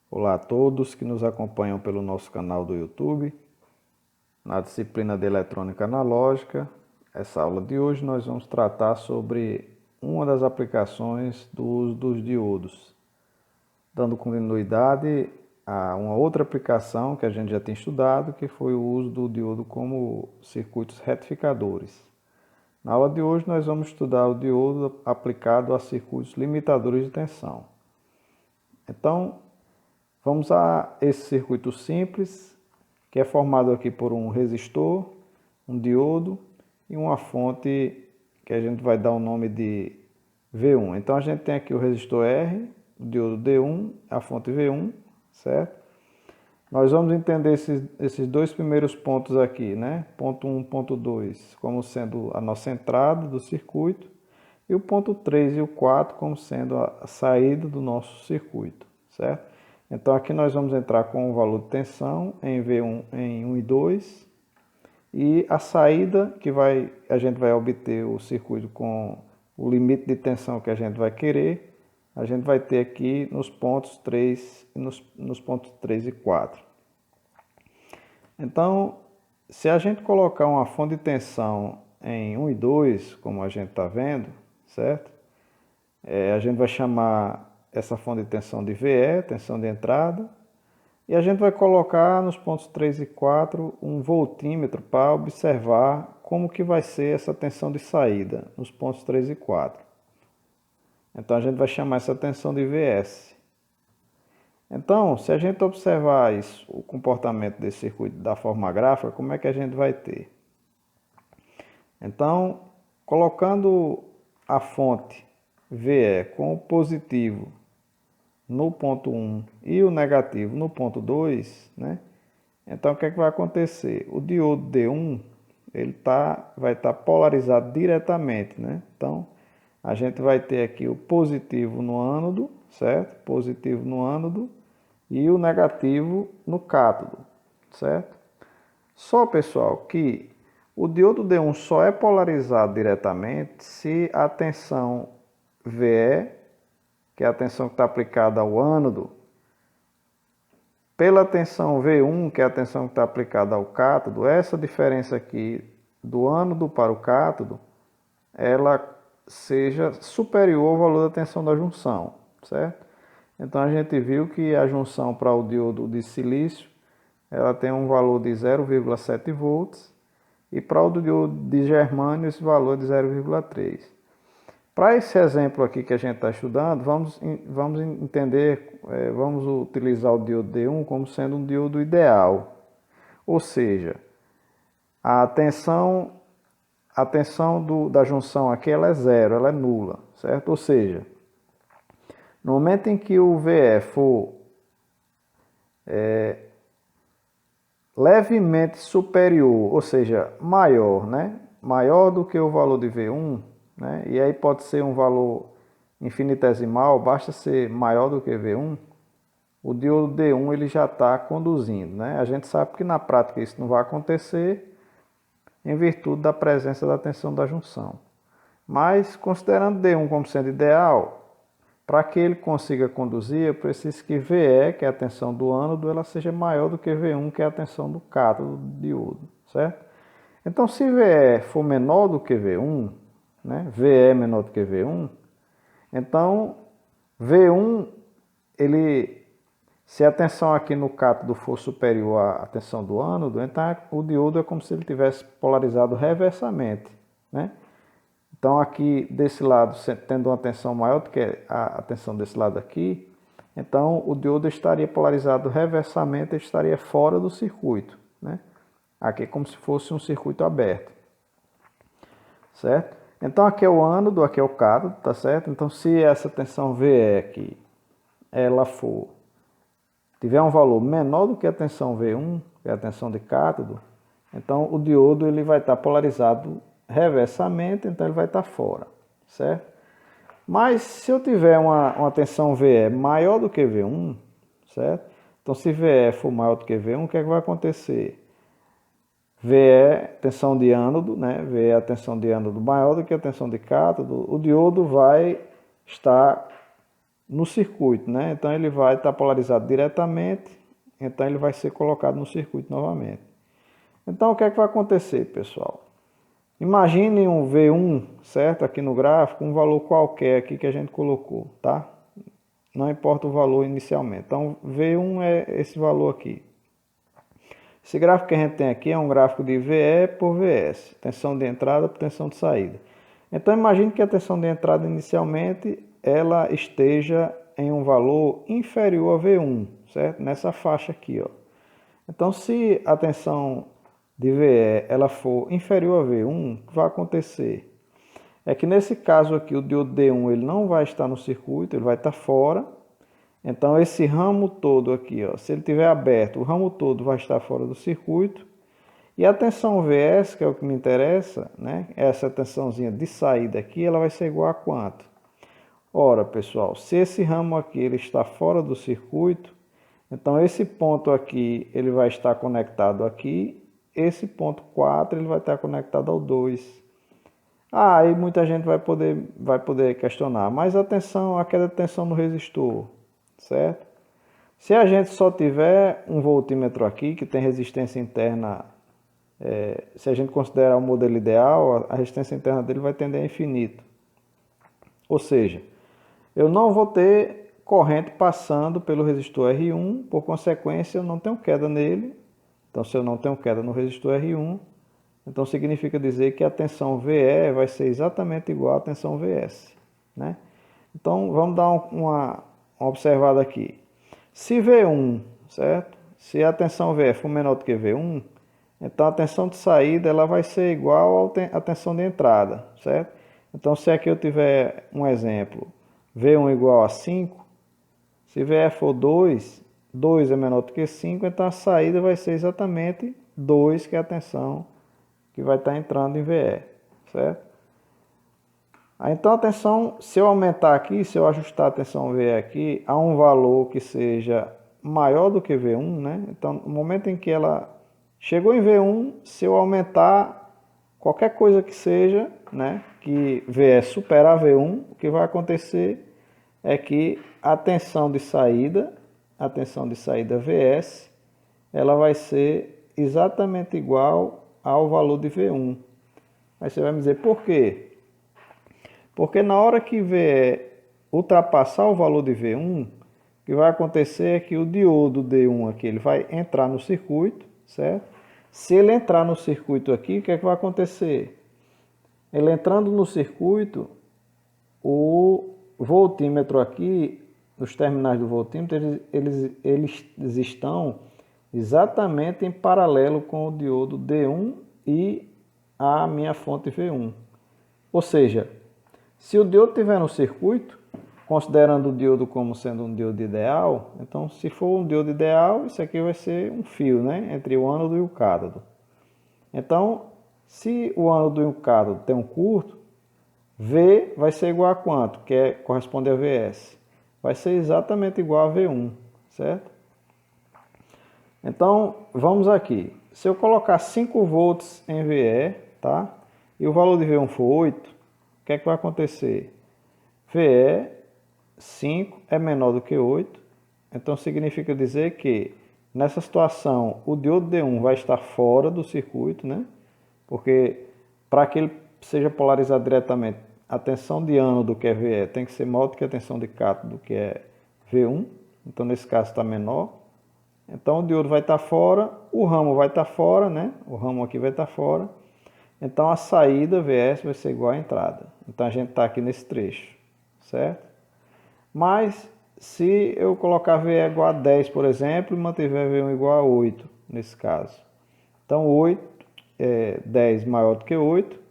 Olá a todos que nos acompanham pelo nosso canal do YouTube. Na disciplina de Eletrônica Analógica, essa aula de hoje nós vamos tratar sobre uma das aplicações do uso dos diodos, dando continuidade a uma outra aplicação que a gente já tinha estudado, que foi o uso do diodo como circuitos retificadores. Na aula de hoje nós vamos estudar o diodo aplicado a circuitos limitadores de tensão. Então, vamos a esse circuito simples, que é formado aqui por um resistor, um diodo e uma fonte que a gente vai dar o nome de V1. Então a gente tem aqui o resistor R, o diodo D1, a fonte V1, certo? Nós vamos entender esses dois primeiros pontos aqui, né? Ponto 1 e ponto 2 como sendo a nossa entrada do circuito e o ponto 3 e o 4 como sendo a saída do nosso circuito, certo? Então aqui nós vamos entrar com o valor de tensão em V1 em 1 e 2 e a saída que a gente vai obter o circuito com o limite de tensão que a gente vai querer, a gente vai ter aqui nos pontos 3 e nos pontos 3 e 4. Então, se a gente colocar uma fonte de tensão em 1 e 2, como a gente está vendo, certo? A gente vai chamar essa fonte de tensão de VE, tensão de entrada, e a gente vai colocar nos pontos 3 e 4 um voltímetro para observar como que vai ser essa tensão de saída nos pontos 3 e 4. Então a gente vai chamar essa tensão de VS. Então, se a gente observar isso, o comportamento desse circuito da forma gráfica, como é que a gente vai ter? Então, colocando a fonte VE com o positivo no ponto 1 e o negativo no ponto 2, né? Então o que é que vai acontecer? O diodo D1 ele vai estar polarizado diretamente, né? Então a gente vai ter aqui o positivo no ânodo, certo? Positivo no ânodo e o negativo no cátodo, certo? Só, pessoal, que o diodo D1 só é polarizado diretamente se a tensão VE, que é a tensão que está aplicada ao ânodo, pela tensão V1, que é a tensão que está aplicada ao cátodo, essa diferença aqui do ânodo para o cátodo, ela seja superior ao valor da tensão da junção, certo? Então a gente viu que a junção para o diodo de silício, ela tem um valor de 0,7 volts e para o diodo de germânio esse valor é de 0,3. Para esse exemplo aqui que a gente está estudando, vamos entender, vamos utilizar o diodo D1 como sendo um diodo ideal. Ou seja, a tensão da junção aqui ela é zero, ela é nula, certo? Ou seja, no momento em que o VE for levemente superior, ou seja, maior, né? Maior do que o valor de V1, né? E aí pode ser um valor infinitesimal, basta ser maior do que V1, o diodo D1 ele já está conduzindo, né? A gente sabe que na prática isso não vai acontecer em virtude da presença da tensão da junção. Mas considerando D1 como sendo ideal, para que ele consiga conduzir, eu preciso que VE, que é a tensão do ânodo, ela seja maior do que V1, que é a tensão do cátodo do diodo, certo? Então, se VE for menor do que V1, né? VE menor do que V1, então V1, se a tensão aqui no cátodo for superior à tensão do ânodo, então o diodo é como se ele tivesse polarizado reversamente, né? Então aqui desse lado, tendo uma tensão maior do que a tensão desse lado aqui, então o diodo estaria polarizado reversamente, ele estaria fora do circuito, né? Aqui é como se fosse um circuito aberto, certo? Então aqui é o ânodo, aqui é o cátodo, tá certo? Então se essa tensão VE aqui, ela tiver um valor menor do que a tensão V1, que é a tensão de cátodo, então o diodo ele vai estar polarizado reversamente, então ele vai estar fora, certo? Mas se eu tiver uma tensão VE maior do que V1, certo? Então se VE for maior do que V1, o que é que vai acontecer? VE, tensão de ânodo, né? VE a tensão de ânodo maior do que a tensão de cátodo, o diodo vai estar no circuito, né? Então ele vai estar polarizado diretamente, então ele vai ser colocado no circuito novamente. Então o que é que vai acontecer, pessoal? Imagine um V1, certo? Aqui no gráfico, um valor qualquer aqui que a gente colocou, tá? Não importa o valor inicialmente. Então V1 é esse valor aqui. Esse gráfico que a gente tem aqui é um gráfico de VE por VS, tensão de entrada por tensão de saída. Então imagine que a tensão de entrada inicialmente ela esteja em um valor inferior a V1, certo? Nessa faixa aqui, ó. Então se a tensão de VE ela for inferior a V1, o que vai acontecer? É que nesse caso aqui o diodo D1 ele não vai estar no circuito, ele vai estar fora. Então esse ramo todo aqui, ó, se ele estiver aberto, o ramo todo vai estar fora do circuito. E a tensão VS, que é o que me interessa, né? Essa tensãozinha de saída aqui, ela vai ser igual a quanto? Ora, pessoal, se esse ramo aqui ele está fora do circuito, então esse ponto aqui ele vai estar conectado aqui, esse ponto 4 ele vai estar conectado ao 2. Aí muita gente vai poder questionar, mas a tensão, a queda de tensão no resistor, certo? Se a gente só tiver um voltímetro aqui, que tem resistência interna, se a gente considerar o modelo ideal, a resistência interna dele vai tender a infinito. Ou seja, eu não vou ter corrente passando pelo resistor R1, por consequência eu não tenho queda nele. Então se eu não tenho queda no resistor R1, então significa dizer que a tensão VE vai ser exatamente igual à tensão VS, né? Então vamos dar uma observada aqui. Se V1, certo? Se a tensão VE for menor do que V1, então a tensão de saída ela vai ser igual à tensão de entrada, certo? Então se aqui eu tiver um exemplo, V1 igual a 5, se VE for 2, 2 é menor do que 5, então a saída vai ser exatamente 2, que é a tensão que vai estar entrando em VE, certo? Aí, então a tensão, se eu aumentar aqui, se eu ajustar a tensão VE aqui a um valor que seja maior do que V1, né? Então no momento em que ela chegou em V1, se eu aumentar qualquer coisa que seja, né, que VE superar V1, o que vai acontecer é que a tensão de saída VS, ela vai ser exatamente igual ao valor de V1. Aí você vai me dizer por quê? Porque na hora que VE ultrapassar o valor de V1, o que vai acontecer é que o diodo D1 aqui ele vai entrar no circuito, certo? Se ele entrar no circuito aqui, o que é que vai acontecer? Ele entrando no circuito, o voltímetro aqui, os terminais do voltímetro, eles estão exatamente em paralelo com o diodo D1 e a minha fonte V1. Ou seja, se o diodo estiver no circuito, considerando o diodo como sendo um diodo ideal, então se for um diodo ideal, isso aqui vai ser um fio, né, entre o ânodo e o cátodo. Então, se o ânodo e o cátodo tem um curto, V vai ser igual a quanto? Que corresponde a VS. Vai ser exatamente igual a V1, certo? Então, vamos aqui. Se eu colocar 5 volts em VE, tá? E o valor de V1 for 8, o que é que vai acontecer? VE 5 é menor do que 8, então significa dizer que nessa situação o diodo D1 vai estar fora do circuito, né? Porque para que ele seja polarizado diretamente, a tensão de ânodo, que é VE, tem que ser maior do que a tensão de cátodo, que é V1, então nesse caso está menor. Então o diodo vai estar fora, o ramo vai estar fora, né? O ramo aqui vai estar fora. Então a saída VS vai ser igual à entrada. Então a gente está aqui nesse trecho, certo? Mas se eu colocar VE igual a 10, por exemplo, e mantiver V1 igual a 8, nesse caso. Então 10 maior do que 8.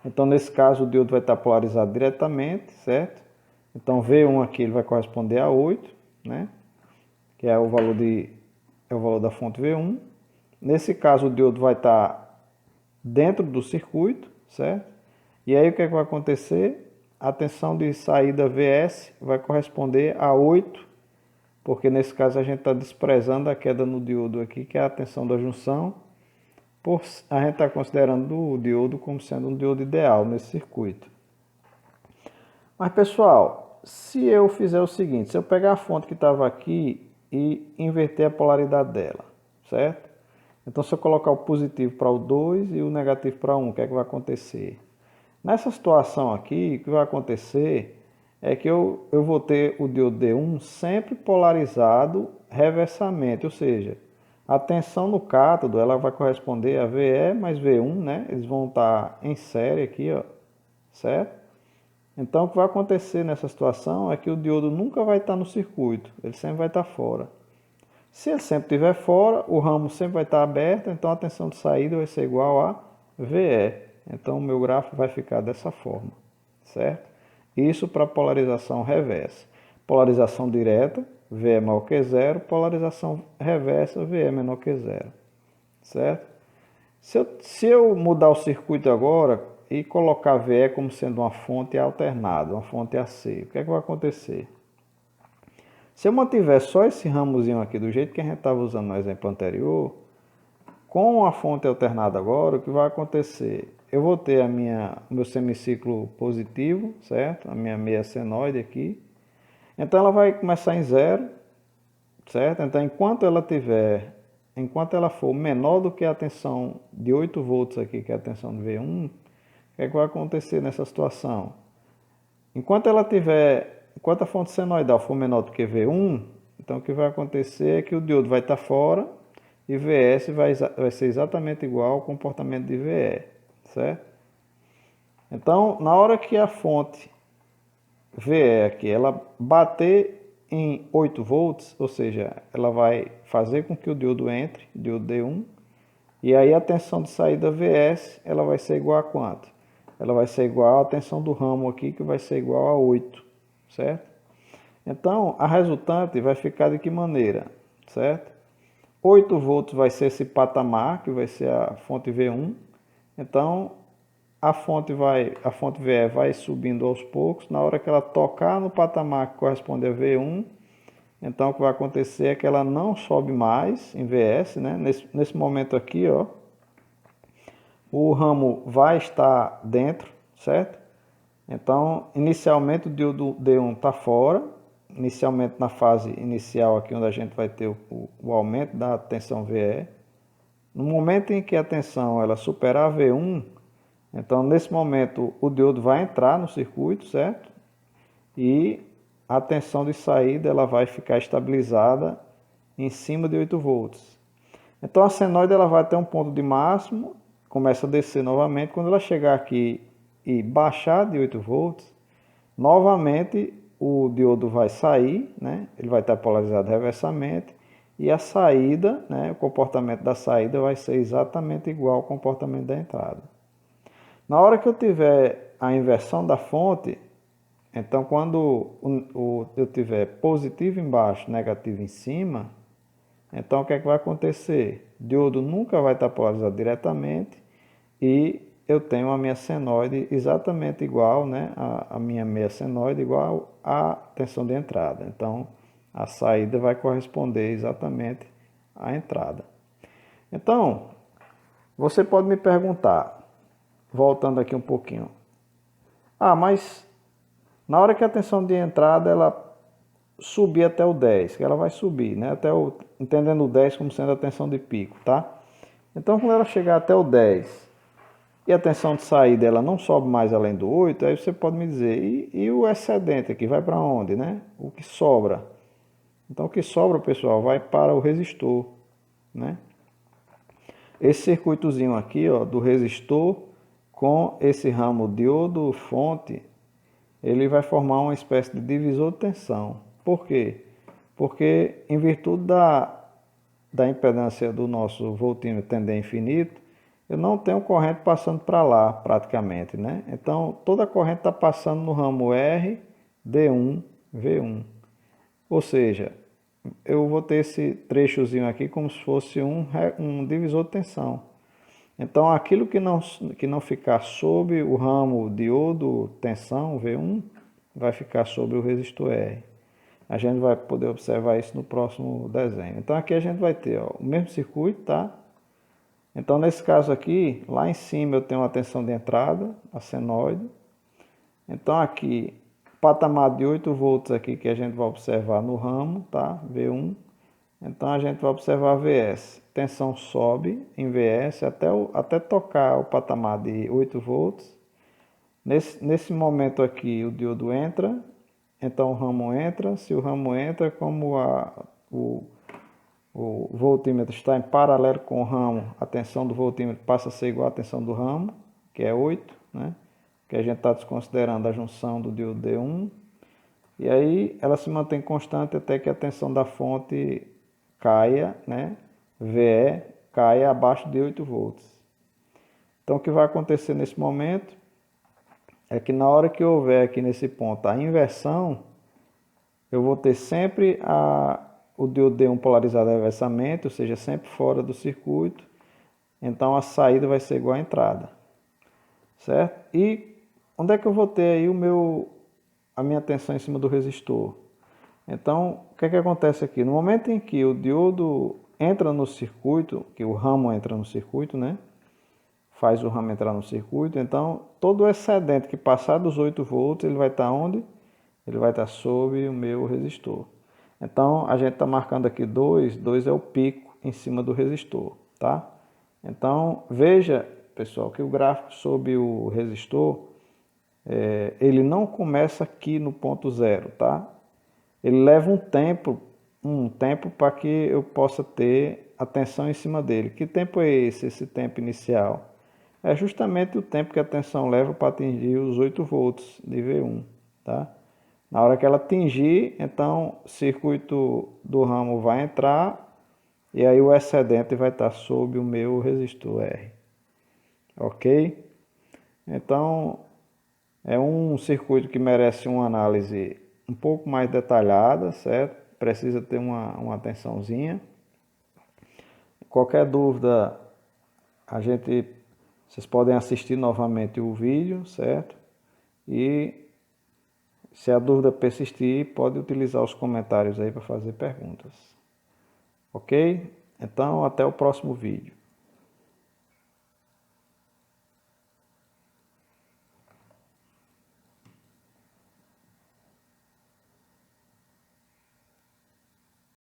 Então nesse caso o diodo vai estar polarizado diretamente, certo? Então V1 aqui ele vai corresponder a 8, né? Que é o valor da fonte V1. Nesse caso o diodo vai estar dentro do circuito, certo? E aí o que é que vai acontecer? A tensão de saída VS vai corresponder a 8, porque nesse caso a gente está desprezando a queda no diodo aqui, que é a tensão da junção, a gente está considerando o diodo como sendo um diodo ideal nesse circuito. Mas pessoal, se eu fizer o seguinte, se eu pegar a fonte que estava aqui e inverter a polaridade dela, certo? Então, se eu colocar o positivo para o 2 e o negativo para 1, o que é que vai acontecer? Nessa situação aqui, o que vai acontecer é que eu vou ter o diodo D1 sempre polarizado reversamente, ou seja, a tensão no cátodo ela vai corresponder a VE mais V1, né? Eles vão estar em série aqui, ó, certo? Então, o que vai acontecer nessa situação é que o diodo nunca vai estar no circuito, ele sempre vai estar fora. Se ele sempre estiver fora, o ramo sempre vai estar aberto, então a tensão de saída vai ser igual a VE. Então, o meu gráfico vai ficar dessa forma, certo? Isso para polarização reversa. Polarização direta, VE maior que zero. Polarização reversa, VE menor que zero, certo? Se eu mudar o circuito agora e colocar VE como sendo uma fonte alternada, uma fonte AC, o que é que vai acontecer? Se eu mantiver só esse ramozinho aqui do jeito que a gente estava usando no exemplo anterior, com a fonte alternada agora, o que vai acontecer? Eu vou ter o meu semiciclo positivo, certo? A minha meia senoide aqui. Então ela vai começar em zero, certo? Então enquanto ela for menor do que a tensão de 8 volts aqui, que é a tensão de V1, o que é que vai acontecer nessa situação? Enquanto a fonte senoidal for menor do que V1, então o que vai acontecer é que o diodo vai estar fora e Vs vai ser exatamente igual ao comportamento de VE, certo? Então, na hora que a fonte VE aqui, ela bater em 8 volts, ou seja, ela vai fazer com que o diodo entre, diodo D1, e aí a tensão de saída Vs, ela vai ser igual a quanto? Ela vai ser igual à tensão do ramo aqui, que vai ser igual a 8, certo? Então, a resultante vai ficar de que maneira, certo? 8 volts vai ser esse patamar, que vai ser a fonte V1. Então, a fonte VE vai subindo aos poucos. Na hora que ela tocar no patamar que corresponde a V1, então o que vai acontecer é que ela não sobe mais em Vs, né? Nesse momento aqui, ó, o ramo vai estar dentro, certo? Então, inicialmente o diodo D1 está fora, inicialmente na fase inicial aqui, onde a gente vai ter o aumento da tensão VE. No momento em que a tensão ela superar V1, então nesse momento o diodo vai entrar no circuito, certo? E a tensão de saída ela vai ficar estabilizada em cima de 8 volts. Então a senoide ela vai até um ponto de máximo, começa a descer novamente. Quando ela chegar aqui e baixar de 8 volts, novamente o diodo vai sair, né? Ele vai estar polarizado reversamente e a saída, né? O comportamento da saída vai ser exatamente igual ao comportamento da entrada. Na hora que eu tiver a inversão da fonte, então quando eu tiver positivo embaixo, negativo em cima, então o que é que vai acontecer? O diodo nunca vai estar polarizado diretamente e eu tenho a minha senoide exatamente igual, né? A minha meia senoide igual à tensão de entrada. Então, a saída vai corresponder exatamente à entrada. Então, você pode me perguntar, voltando aqui um pouquinho, mas na hora que a tensão de entrada ela subir até o 10, que ela vai subir, né? Entendendo o 10 como sendo a tensão de pico, tá? Então, quando ela chegar até o 10 e a tensão de saída ela não sobe mais além do 8, aí você pode me dizer, e o excedente aqui vai para onde, né? O que sobra? Então o que sobra, pessoal, vai para o resistor, né? Esse circuitozinho aqui, ó, do resistor com esse ramo diodo fonte, ele vai formar uma espécie de divisor de tensão. Por quê? Porque em virtude da impedância do nosso voltímetro tender a infinito, eu não tenho corrente passando para lá, praticamente, né? Então, toda a corrente está passando no ramo R, D1, V1. Ou seja, eu vou ter esse trechozinho aqui como se fosse um divisor de tensão. Então, aquilo que não ficar sob o ramo diodo tensão, V1, vai ficar sobre o resistor R. A gente vai poder observar isso no próximo desenho. Então, aqui a gente vai ter, ó, o mesmo circuito, tá? Então, nesse caso aqui, lá em cima eu tenho uma tensão de entrada, a senoide. Então, aqui patamar de 8 volts aqui que a gente vai observar no ramo, tá? V1. Então a gente vai observar VS. Tensão sobe em VS até tocar o patamar de 8 volts. Nesse momento aqui o diodo entra, então o ramo entra. Se o ramo entra, como o voltímetro está em paralelo com o ramo, a tensão do voltímetro passa a ser igual à tensão do ramo, que é 8, né? Que a gente está desconsiderando a junção do diodo D1. E aí ela se mantém constante até que a tensão da fonte caia, né? VE caia abaixo de 8 volts. Então o que vai acontecer nesse momento é que na hora que houver aqui nesse ponto a inversão, eu vou ter sempre o diodo D1 polarizado reversamente, ou seja, sempre fora do circuito. Então a saída vai ser igual à entrada, certo? E onde é que eu vou ter aí a minha tensão em cima do resistor? Então, o que é que acontece aqui? No momento em que o diodo entra no circuito, que o ramo entra no circuito, né? Faz o ramo entrar no circuito, então todo o excedente que passar dos 8 volts, ele vai estar onde? Ele vai estar sob o meu resistor. Então, a gente está marcando aqui 2, 2 é o pico em cima do resistor, tá? Então, veja, pessoal, que o gráfico sob o resistor, ele não começa aqui no ponto zero, tá? Ele leva um tempo para que eu possa ter a tensão em cima dele. Que tempo é esse? Esse tempo inicial é justamente o tempo que a tensão leva para atingir os 8 volts de V1, tá? Na hora que ela atingir, então o circuito do ramo vai entrar e aí o excedente vai estar sob o meu resistor R, ok? Então é um circuito que merece uma análise um pouco mais detalhada, certo? Precisa ter uma atençãozinha. Qualquer dúvida, vocês podem assistir novamente o vídeo, certo? E se a dúvida persistir, pode utilizar os comentários aí para fazer perguntas. Ok? Então, até o próximo vídeo.